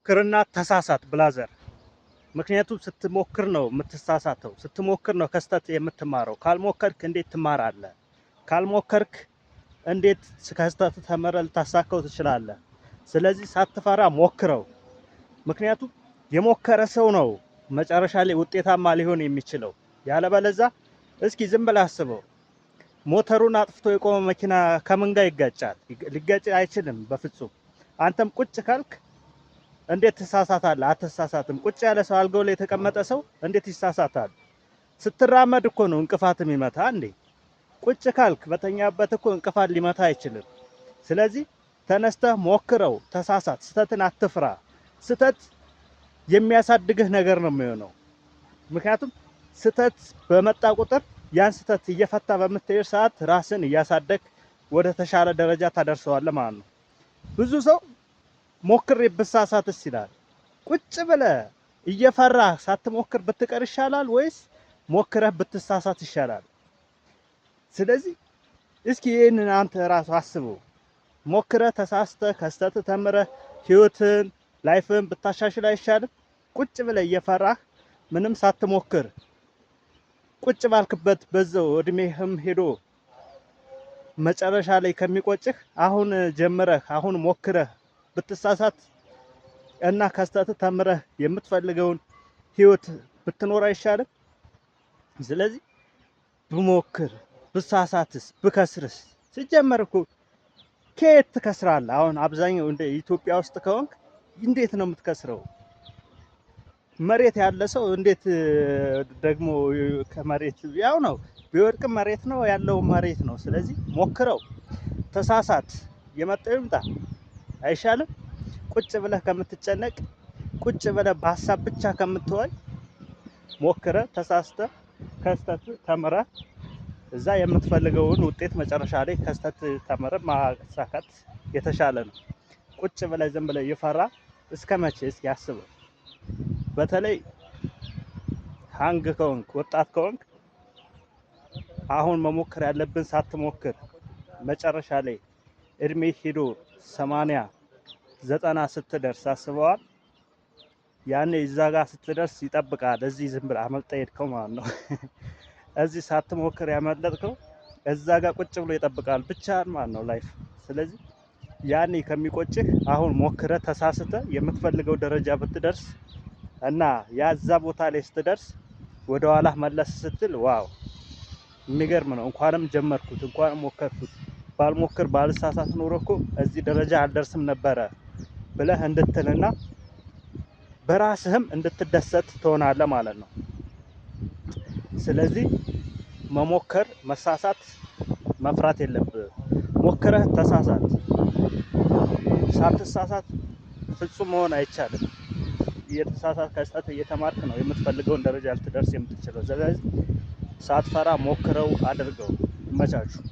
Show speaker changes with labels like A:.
A: ሞክርና ተሳሳት ብላዘር። ምክንያቱም ስትሞክር ነው የምትሳሳተው፣ ስትሞክር ነው ከስተት የምትማረው። ካልሞከርክ እንዴት ትማራለህ? ካልሞከርክ እንዴት ከስተት ተምረህ ልታሳካው ትችላለህ? ስለዚህ ሳትፈራ ሞክረው። ምክንያቱም የሞከረ ሰው ነው መጨረሻ ላይ ውጤታማ ሊሆን የሚችለው። ያለበለዛ እስኪ ዝም ብለህ አስበው። ሞተሩን አጥፍቶ የቆመ መኪና ከምን ጋር ይጋጫል? ሊጋጭ አይችልም በፍጹም። አንተም ቁጭ ካልክ እንዴት ትሳሳታለህ? አትሳሳትም። ቁጭ ያለ ሰው አልጋው ላይ የተቀመጠ ሰው እንዴት ይሳሳታል? ስትራመድ እኮ ነው እንቅፋት የሚመታ እንዴ። ቁጭ ካልክ በተኛበት እኮ እንቅፋት ሊመታ አይችልም። ስለዚህ ተነስተህ ሞክረው፣ ተሳሳት። ስተትን አትፍራ። ስተት የሚያሳድግህ ነገር ነው የሚሆነው። ምክንያቱም ስተት በመጣ ቁጥር ያን ስተት እየፈታ በምትሄድ ሰዓት ራስን እያሳደግ ወደ ተሻለ ደረጃ ታደርሰዋለህ ማለት ነው። ብዙ ሰው ሞክሬ ብሳሳትስ ይላል። ቁጭ ብለህ እየፈራህ ሳትሞክር ብትቀር ይሻላል ወይስ ሞክረህ ብትሳሳት ይሻላል? ስለዚህ እስኪ ይህንን አንተ ራሱ አስበው። ሞክረህ ተሳስተህ ከስተት ተምረህ ህይወትን ላይፍን ብታሻሽል አይሻልም? ቁጭ ብለህ እየፈራህ ምንም ሳትሞክር ቁጭ ባልክበት በዛው እድሜህም ሄዶ መጨረሻ ላይ ከሚቆጭህ አሁን ጀምረህ አሁን ሞክረህ ብትሳሳት እና ከስተት ተምረህ የምትፈልገውን ህይወት ብትኖር አይሻልም? ስለዚህ ብሞክር ብሳሳትስ ብከስርስ? ሲጀመር እኮ ከየት ትከስራለህ? አሁን አብዛኛው እንደ ኢትዮጵያ ውስጥ ከሆንክ እንዴት ነው የምትከስረው? መሬት ያለ ሰው እንዴት ደግሞ ከመሬት ያው ነው ቢወድቅም መሬት ነው ያለው መሬት ነው። ስለዚህ ሞክረው፣ ተሳሳት፣ የመጣው ይምጣ አይሻልም? ቁጭ ብለህ ከምትጨነቅ ቁጭ ብለህ በሀሳብ ብቻ ከምትወይ ሞክረህ ተሳስተህ ከስተት ተምረህ እዛ የምትፈልገውን ውጤት መጨረሻ ላይ ከስተት ተምረህ ማሳካት የተሻለ ነው። ቁጭ ብለህ ዝም ብለህ እየፈራ እስከ መቼ? እስኪ አስበው። በተለይ ሃንግ ከሆንክ ወጣት ከሆንክ አሁን መሞከር ያለብን ሳትሞክር መጨረሻ ላይ እድሜ ሄዶ 80 90 ስትደርስ አስበዋል። ያኔ እዛ ጋር ስትደርስ ይጠብቃል። እዚህ ዝም ብለህ አመልጠህ ሄድከው ማለት ነው። እዚህ ሳትሞክር ያመለጥከው እዛ ጋር ቁጭ ብሎ ይጠብቃል ብቻህን ማለት ነው ላይፍ። ስለዚህ ያኔ ከሚቆጭህ አሁን ሞክረህ ተሳስተህ የምትፈልገው ደረጃ ብትደርስ እና ያዛ ቦታ ላይ ስትደርስ ወደ ኋላ መለስ ስትል ዋው የሚገርም ነው። እንኳንም ጀመርኩት፣ እንኳንም ሞከርኩት፣ ባልሞክር ባልሳሳት ኖሮ እኮ እዚህ ደረጃ አልደርስም ነበረ ብለህ እንድትልና በራስህም እንድትደሰት ትሆናለህ ማለት ነው። ስለዚህ መሞከር፣ መሳሳት፣ መፍራት የለብህም። ሞክረህ ተሳሳት። ሳትሳሳት ፍጹም መሆን አይቻልም። እየተሳሳት ከስተት እየተማርክ ነው የምትፈልገውን ደረጃ ልትደርስ የምትችለው። ስለዚህ ሳትፈራ ሞክረው፣ አድርገው። ይመቻችሁ።